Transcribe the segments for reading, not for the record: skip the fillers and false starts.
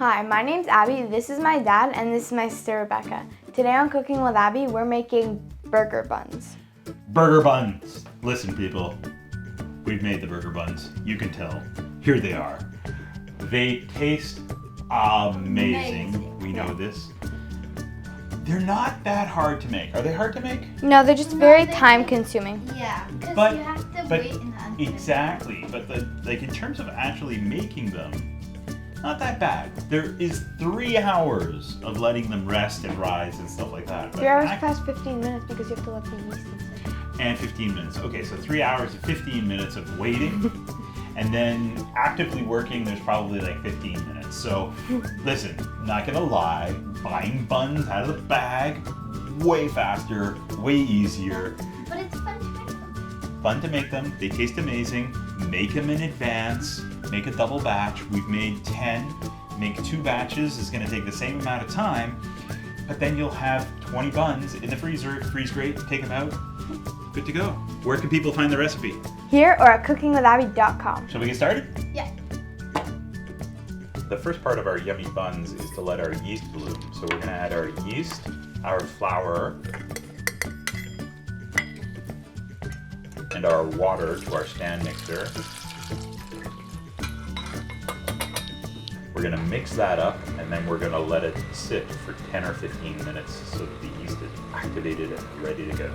Hi, my name's Abby, this is my dad, and this is my sister Rebecca. Today on Cooking with Abby, we're making burger buns. Burger buns! Listen, people, we've made the burger buns. You can tell. Here they are. They taste amazing. We know this. They're not that hard to make. Are they hard to make? No, they're just very time consuming. Yeah, because you have to wait in the oven. Exactly, but in terms of actually making them, not that bad. There is 3 hours of letting them rest and rise and stuff like that. 3 hours past 15 minutes because you have to let the yeast inside. And 15 minutes. Okay, so 3 hours and 15 minutes of waiting. And then actively working, there's probably like 15 minutes. So listen, not gonna lie, buying buns out of the bag, way faster, way easier. But it's fun to make them. Fun to make them, they taste amazing. Make them in advance, make a double batch. We've made 10, make 2 batches, is gonna take the same amount of time, but then you'll have 20 buns in the freezer, freeze great, take them out, good to go. Where can people find the recipe? Here or at cookingwithabby.com. Shall we get started? Yeah. The first part of our yummy buns is to let our yeast bloom. So we're gonna add our yeast, our flour, and our water to our stand mixer. We're gonna mix that up and then we're gonna let it sit for 10 or 15 minutes so that the yeast is activated and ready to go.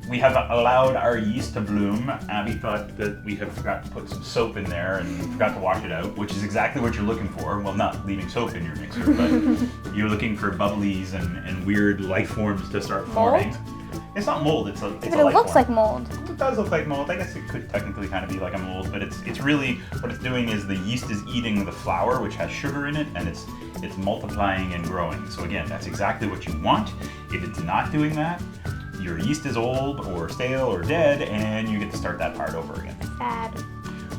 We have allowed our yeast to bloom. Abby thought that we had forgot to put some soap in there and forgot to wash it out, which is exactly what you're looking for. Well, not leaving soap in your mixer, but you're looking for bubblies and weird life forms to start forming. It's not mold, it's a life But it looks form. like mold. It does look like mold. I guess it could technically kind of be like a mold, but it's really, what it's doing is the yeast is eating the flour, which has sugar in it, and it's multiplying and growing. So again, that's exactly what you want. If it's not doing that, your yeast is old or stale or dead, and you get to start that part over again. Sad.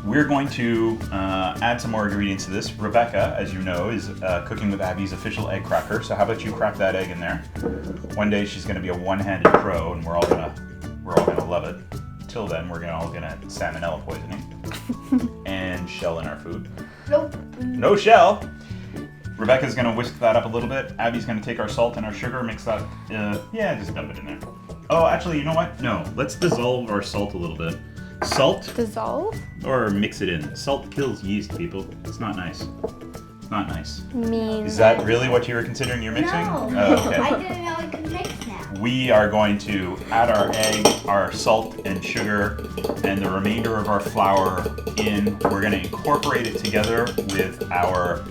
We're going to add some more ingredients to this. Rebecca, as you know, is Cooking with Abby's official egg cracker. So how about you crack that egg in there? One day she's going to be a one-handed pro, and we're all gonna love it. Till then, we're all gonna salmonella poisoning and shell in our food. Nope. No shell. Rebecca's gonna whisk that up a little bit. Abby's gonna take our salt and our sugar, mix that. Yeah, just dump it in there. Oh, actually, you know what? No, let's dissolve our salt a little bit. Salt, Dissolve? or mix it in. Salt kills yeast, people. It's not nice. It's not nice. Mean. Is that really what you were considering your mixing? No. Oh, okay. I didn't know it could mix now. We are going to add our egg, our salt and sugar, and the remainder of our flour in. We're going to incorporate it together with our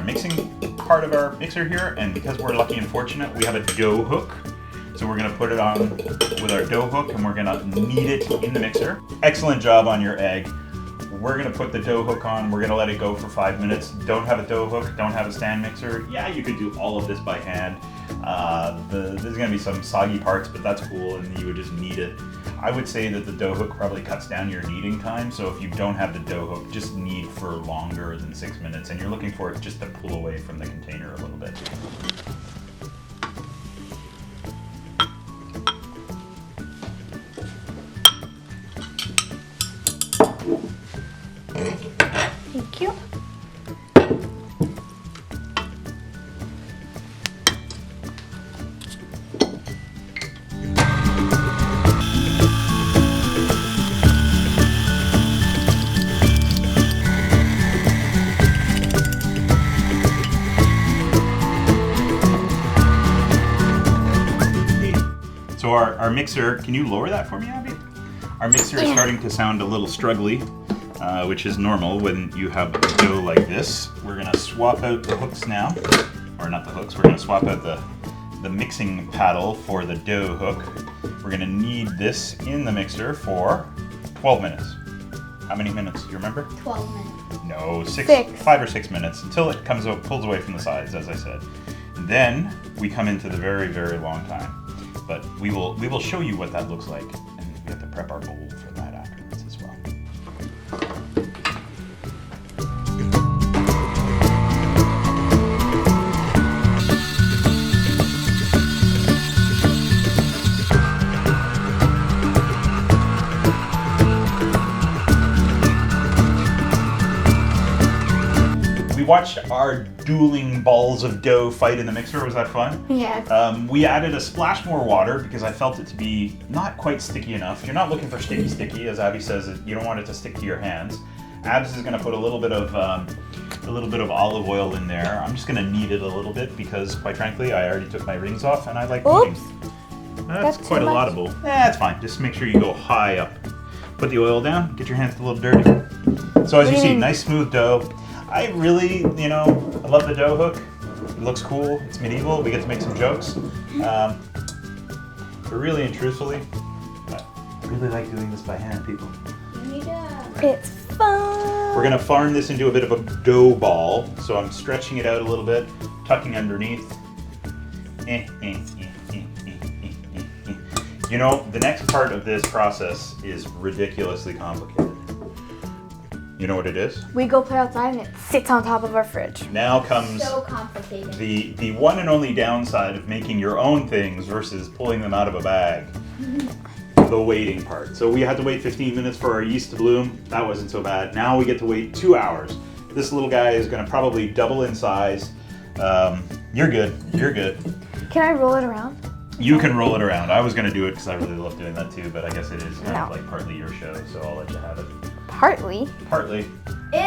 mixing part of our mixer here. And because we're lucky and fortunate, we have a dough hook. So we're going to put it on with our dough hook and we're going to knead it in the mixer. Excellent job on your egg. We're going to put the dough hook on. We're going to let it go for 5 minutes. Don't have a dough hook, don't have a stand mixer. Yeah, you could do all of this by hand. There's going to be some soggy parts, but that's cool, and you would just knead it. I would say that the dough hook probably cuts down your kneading time, so if you don't have the dough hook, just knead for longer than 6 minutes, and you're looking for it just to pull away from the container a little bit. Thank you. So our mixer, can you lower that for me, Abby? Our mixer is starting to sound a little struggly, which is normal when you have dough like this. We're gonna swap out the hooks now, or not the hooks, we're gonna swap out the mixing paddle for the dough hook. We're gonna knead this in the mixer for 12 minutes. How many minutes, do you remember? 12 minutes. No, 6. 5 or 6 minutes, until it pulls away from the sides, as I said. And then we come into the very, very long time. But we will show you what that looks like, and we have to prep our bowl for that afterwards as well. watched our dueling balls of dough fight in the mixer. Was that fun? Yeah. We added a splash more water because I felt it to be not quite sticky enough. You're not looking for sticky, as Abby says. You don't want it to stick to your hands. Abs is going to put a little bit of olive oil in there. I'm just going to knead it a little bit because, quite frankly, I already took my rings off and I like kneading. That's quite a laudable. That's fine. Just make sure you go high up. Put the oil down. Get your hands a little dirty. So as you see, nice smooth dough. I really, I love the dough hook. It looks cool. It's medieval. We get to make some jokes. But really and truthfully, I really like doing this by hand, people. It's fun. We're gonna farm this into a bit of a dough ball. So I'm stretching it out a little bit, tucking underneath. The next part of this process is ridiculously complicated. You know what it is? We go play outside and it sits on top of our fridge. Now comes So complicated. the one and only downside of making your own things versus pulling them out of a bag. The waiting part. So we had to wait 15 minutes for our yeast to bloom. That wasn't so bad. Now we get to wait 2 hours. This little guy is going to probably double in size. You're good. You're good. Can I roll it around? You can roll it around. I was going to do it because I really love doing that too, but I guess it is kind of like partly your show, so I'll let you have it. Partly.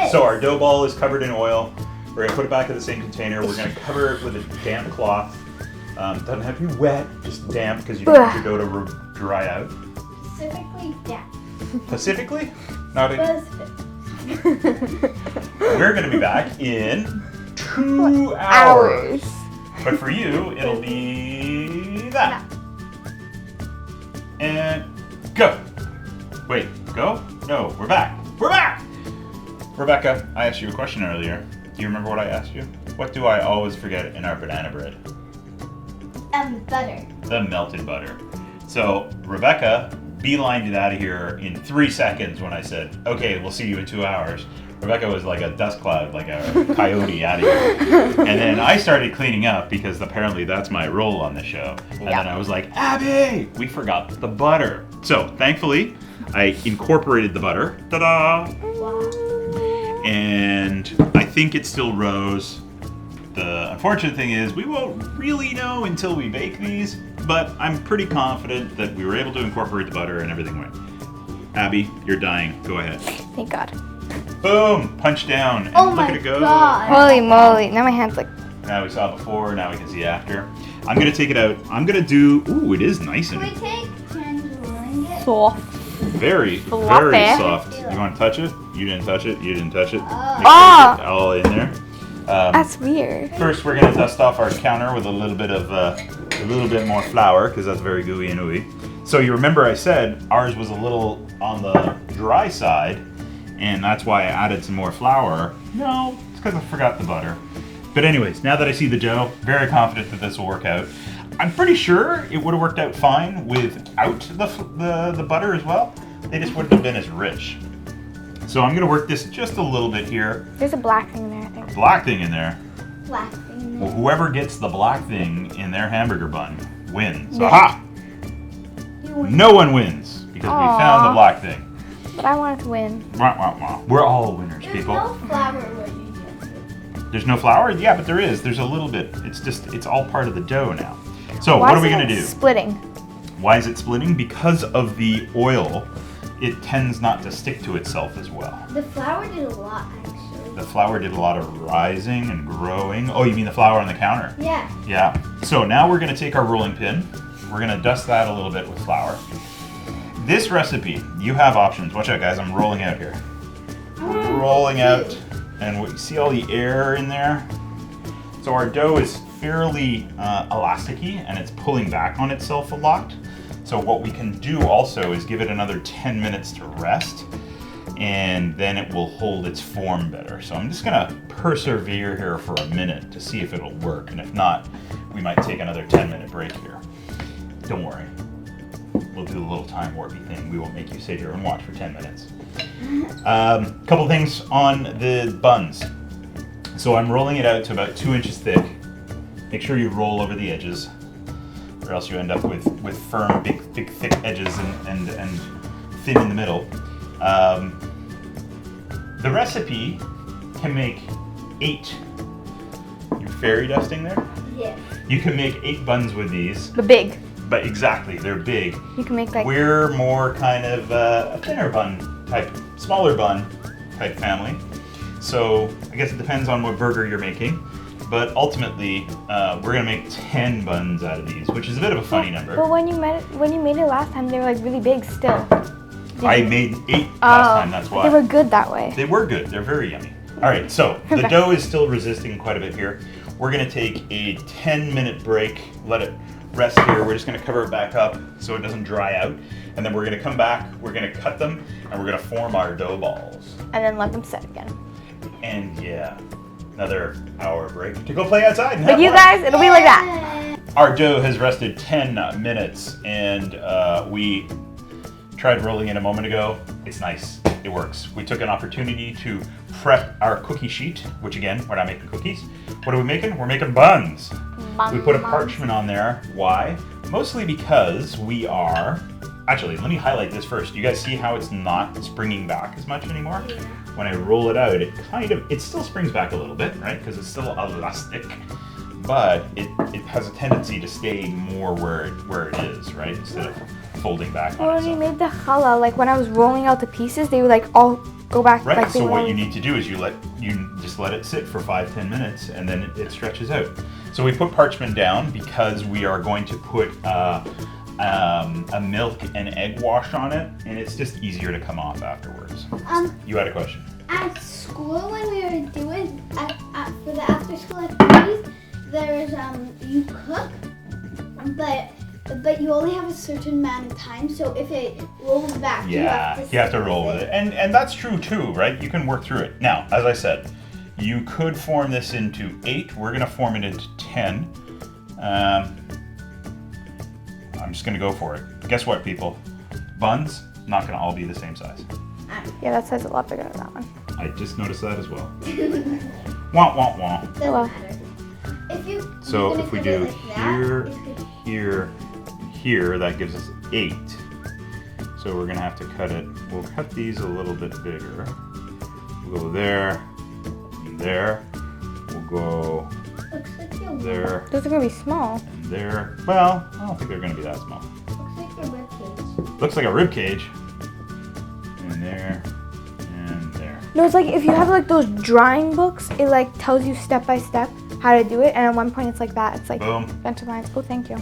So our dough ball is covered in oil. We're going to put it back in the same container. We're going to cover it with a damp cloth. Doesn't have to be wet, just damp because you don't want your dough to dry out. Specifically, yeah. Pacifically? Not in. Specific. We're going to be back in 2 hours. But for you, it'll be that. And go. Wait, go? No, we're back. We're back! Rebecca, I asked you a question earlier. Do you remember what I asked you? What do I always forget in our banana bread? Butter. The melted butter. So Rebecca beelined it out of here in 3 seconds when I said, okay, we'll see you in 2 hours. Rebecca was like a dust cloud, like a coyote out of here. And then I started cleaning up because apparently that's my role on the show. And then I was like, Abby, we forgot the butter. So thankfully, I incorporated the butter. Ta-da! Wow. And I think it still rose. The unfortunate thing is we won't really know until we bake these, but I'm pretty confident that we were able to incorporate the butter and everything went. Abby, you're dying. Go ahead. Thank God. Boom! Punch down. And Oh look my at it go. God. Holy moly. Now my hand's like... Now we saw before, now we can see after. I'm going to take it out. I'm going to do... Ooh, it is nice Can and we take turns rolling it? soft. very Fluffy. soft. You want to touch it? You didn't touch it. You didn't touch it. Oh. Make sure it's all in there. That's weird. First, we're going to dust off our counter with a little bit more flour because that's very gooey and ooey. So you remember I said ours was a little on the dry side, and that's why I added some more flour. No, it's because I forgot the butter. But anyways, now that I see the dough, very confident that this will work out. I'm pretty sure it would have worked out fine without the butter as well. They just wouldn't have been as rich. So I'm going to work this just a little bit here. There's a black thing in there, I think. Black thing in there. Black thing in there. Well, whoever gets the black thing in their hamburger bun wins. Yeah. Aha! You win. No one wins because we found the black thing. But I wanted to win. Wah, wah, wah. We're all winners, There's people. no flour where you get it. There's no flour? Yeah, but there is. There's a little bit. It's all part of the dough now. So Why what are is we it, going to like, do? Splitting. Why is it splitting? Because of the oil, it tends not to stick to itself as well. The flour did a lot, actually. The flour did a lot of rising and growing. Oh, you mean the flour on the counter? Yeah. Yeah. So now we're going to take our rolling pin. We're going to dust that a little bit with flour. This recipe, you have options. Watch out, guys. I'm rolling out here. Rolling out. And we see all the air in there. So our dough is fairly elasticy, and it's pulling back on itself a lot. So what we can do also is give it another 10 minutes to rest, and then it will hold its form better. So I'm just gonna persevere here for a minute to see if it'll work, and if not, we might take another 10-minute break here. Don't worry, we'll do a little time warpy thing. We won't make you sit here and watch for 10 minutes. Couple things on the buns. So I'm rolling it out to about 2 inches thick. Make sure you roll over the edges, or else you end up with firm, big, thick edges and thin in the middle. The recipe can make 8. You fairy dusting there? Yeah. You can make 8 buns with these. But big. But exactly, they're big. You can make like. We're more kind of a thinner bun type, smaller bun type family. So I guess it depends on what burger you're making. But ultimately, we're gonna make 10 buns out of these, which is a bit of a funny number. But when you made it last time, they were like really big still. I made 8 last time, that's why. They were good that way. They were good, they're very yummy. All right, so the dough is still resisting quite a bit here. We're gonna take a 10-minute break, let it rest here. We're just gonna cover it back up so it doesn't dry out. And then we're gonna come back, we're gonna cut them, and we're gonna form our dough balls. And then let them set again. And yeah, another hour break to go play outside and But have you fun. guys, it'll be like that. Our dough has rested 10 minutes, and we tried rolling it a moment ago. It's nice, it works. We took an opportunity to prep our cookie sheet, which again, we're not making cookies. What are we making? We're making buns. We put a parchment on there. Why? Mostly because we are, actually, let me highlight this first. You guys see how it's not springing back as much anymore? Yeah. When I roll it out, it still springs back a little bit, right? Because it's still elastic, but it has a tendency to stay more where it is, right? Instead of folding back on When we itself. made the challah, like when I was rolling out the pieces, they would like all go back. Right, Like they so would what all- you need to do is you just let it sit for 5-10 minutes, and then it stretches out. So we put parchment down because we are going to put a milk and egg wash on it, and it's just easier to come off afterwards. You had a question. At school, when we were doing for the after school activities, there's you cook, but you only have a certain amount of time. So if it rolls back, Yeah, you have to roll with it. And that's true too, right? You can work through it. Now, as I said, you could form this into 8. We're gonna form it into 10. I'm just gonna go for it. Guess what, people? Buns, not gonna all be the same size. Yeah, that size is a lot bigger than that one. I just noticed that as well. Wah, wah, wah. Doesn't Well. matter. If you So you're gonna if we cut do it like that, here, it's good. here, here, that gives us 8. So we're gonna have to cut it. We'll cut these a little bit bigger. We'll go there, and there. We'll go Looks like your there, Those are gonna be small. and there. Well, I don't think they're gonna be that small. Looks like your ribcage. Looks like a rib cage. And there, and there. No, it's like if you have like those drawing books, it like tells you step by step how to do it, and at one point it's like that. It's like Boom, bunch of lines. Oh, thank you.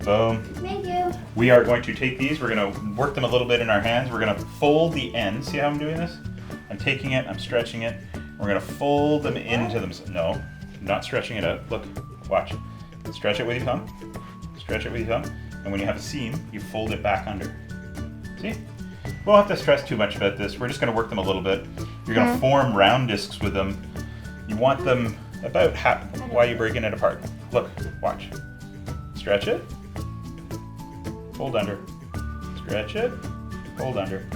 boom. Thank you. We are going to take these, we're going to work them a little bit in our hands. We're going to fold the ends. See how I'm doing this? I'm taking it, I'm stretching it. We're going to fold them into them. No, I'm not stretching it out. Look, watch. Stretch it with your thumb. Stretch it with your thumb. And when you have a seam, you fold it back under. See? We won't have to stress too much about this. We're just going to work them a little bit. You're going to form round discs with them. You want them about half. Why are you breaking it apart? Look, watch. Stretch it. Fold under. Stretch it. Fold under.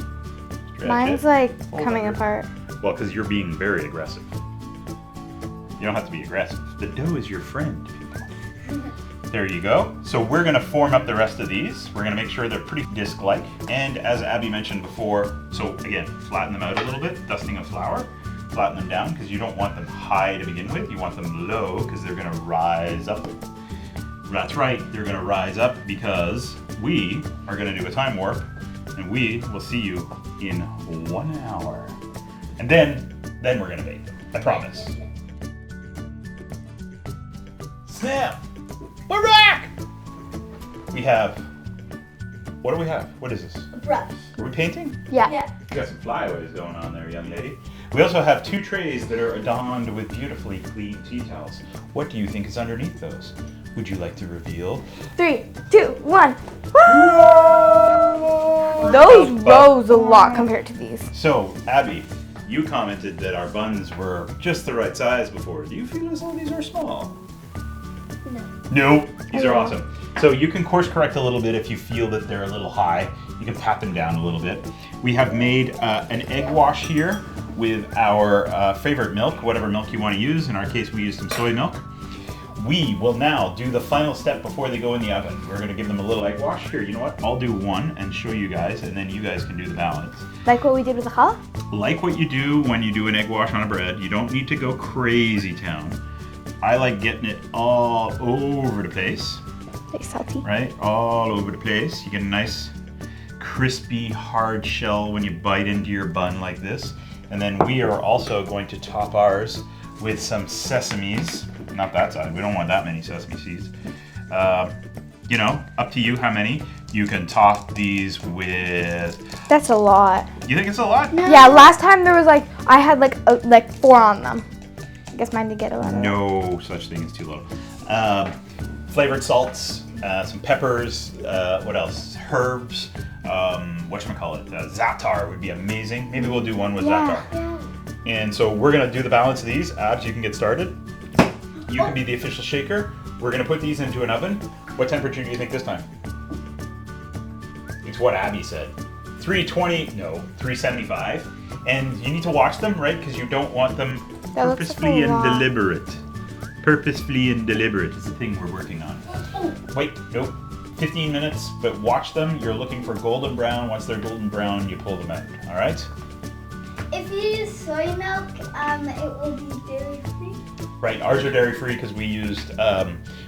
Stretch Mine's it. like Fold coming under. apart. Well, because you're being very aggressive. You don't have to be aggressive. The dough is your friend, people. There you go. So we're gonna form up the rest of these. We're gonna make sure they're pretty disc-like. And as Abby mentioned before, so again, flatten them out a little bit, dusting of flour. Flatten them down because you don't want them high to begin with. You want them low because they're gonna rise up. That's right, they're gonna rise up because we are gonna do a time warp, and we will see you in 1 hour. And then we're gonna bake them. I promise. Snap! We're back! We have, what do we have? What is this? A brush. Are we painting? Yeah. Yeah. You got some flyaways going on there, young lady. We also have 2 trays that are adorned with beautifully clean tea towels. What do you think is underneath those? Would you like to reveal? 3, 2, 1. Those rose a lot compared to these. So, Abby, you commented that our buns were just the right size before. Do you feel as though these are small? No. No, these are awesome. So you can course correct a little bit if you feel that they're a little high. You can pat them down a little bit. We have made an egg wash here with our favorite milk, whatever milk you want to use. In our case, we used some soy milk. we will now do the final step before they go in the oven. We're gonna give them a little egg wash. Here, you know what? I'll do one and show you guys, and then you guys can do the balance. Like what we did with the challah? Like what you do when you do an egg wash on a bread, you don't need to go crazy town. I like getting it all over the place. Like salty. Right? All over the place. You get a nice crispy hard shell when you bite into your bun like this. And then we are also going to top ours with some sesames. Not that side, we don't want that many sesame seeds. You know, up to you how many. You can top these with... That's a lot. You think it's a lot? No. Yeah, last time there was I had like 4 on them. I guess mine did get a lot of No such thing as too low. Flavored salts, some peppers, what else? Herbs, whatchamacallit, za'atar would be amazing. Maybe we'll do one with za'atar. Yeah. And so we're gonna do the balance of these. Abs, you can get started. You can be the official shaker. We're gonna put these into an oven. What temperature do you think this time? It's what Abby said. 375. And you need to watch them, right? Because you don't want them That looks like purposefully a and lot. deliberate. Purposefully and deliberate is the thing we're working on. Wait, nope. 15 minutes, but watch them. You're looking for golden brown. Once they're golden brown, you pull them out. All right? If you use soy milk, it will be dairy free. Right. Ours are dairy free because we used,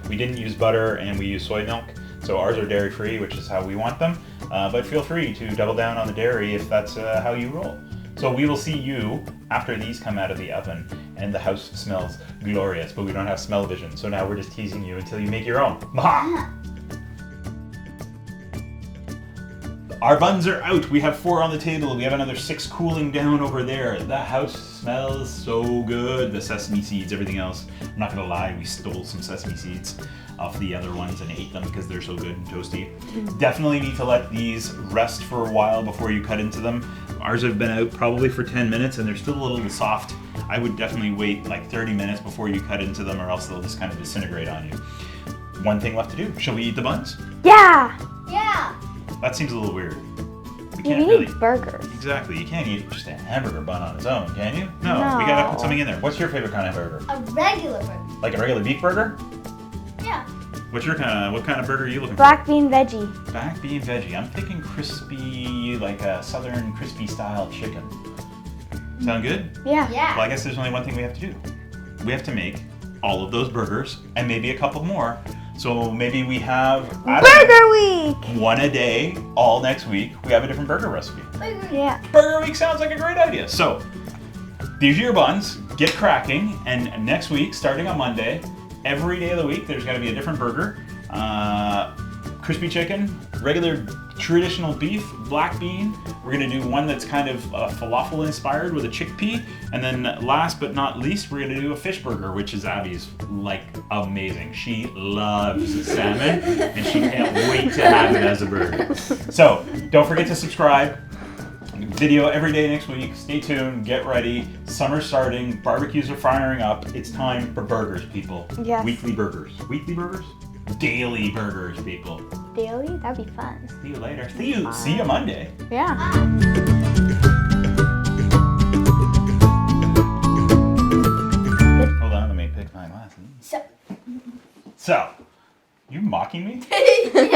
we didn't use butter and we used soy milk. So ours are dairy free, which is how we want them. But feel free to double down on the dairy if that's how you roll. So we will see you after these come out of the oven and the house smells glorious, but we don't have smell vision. So now we're just teasing you until you make your own. Maha! Our buns are out. We have 4 on the table. We have another 6 cooling down over there. The house smells so good. The sesame seeds, everything else. I'm not gonna lie, we stole some sesame seeds off the other ones and ate them because they're so good and toasty. Definitely need to let these rest for a while before you cut into them. Ours have been out probably for 10 minutes and they're still a little soft. I would definitely wait like 30 minutes before you cut into them or else they'll just kind of disintegrate on you. One thing left to do. Shall we eat the buns? Yeah! Yeah. That seems a little weird. We You can't need really... burgers. Exactly. You can't eat just a hamburger bun on its own, can you? No. No. We gotta put something in there. What's your favorite kind of burger? A regular burger. Like a regular beef burger? Yeah. What kind of burger are you looking Black bean veggie. for? Black bean veggie. I'm thinking crispy, like a southern crispy style chicken. Sound good? Yeah. Yeah. Well, I guess there's only one thing we have to do. We have to make all of those burgers and maybe a couple more. So maybe we have Burger week! one a day all next week. We have a different burger recipe. Burger. Yeah. Burger week sounds like a great idea. So these are your buns. Get cracking. And next week, starting on Monday, every day of the week, there's going to be a different burger. Crispy chicken, regular traditional beef, black bean. We're gonna do one that's kind of falafel inspired with a chickpea. And then last but not least, we're gonna do a fish burger, which is Abby's like amazing. She loves salmon and she can't wait to have it as a burger. So don't forget to subscribe. Video every day next week. Stay tuned, get ready. Summer's starting, barbecues are firing up. It's time for burgers, people. Yes. Weekly burgers. Weekly burgers? Daily burgers, people. Daily? That'd be fun. See you later. See you Monday. Yeah. Hold on, let me pick my glasses. So. So, you mocking me? Yeah.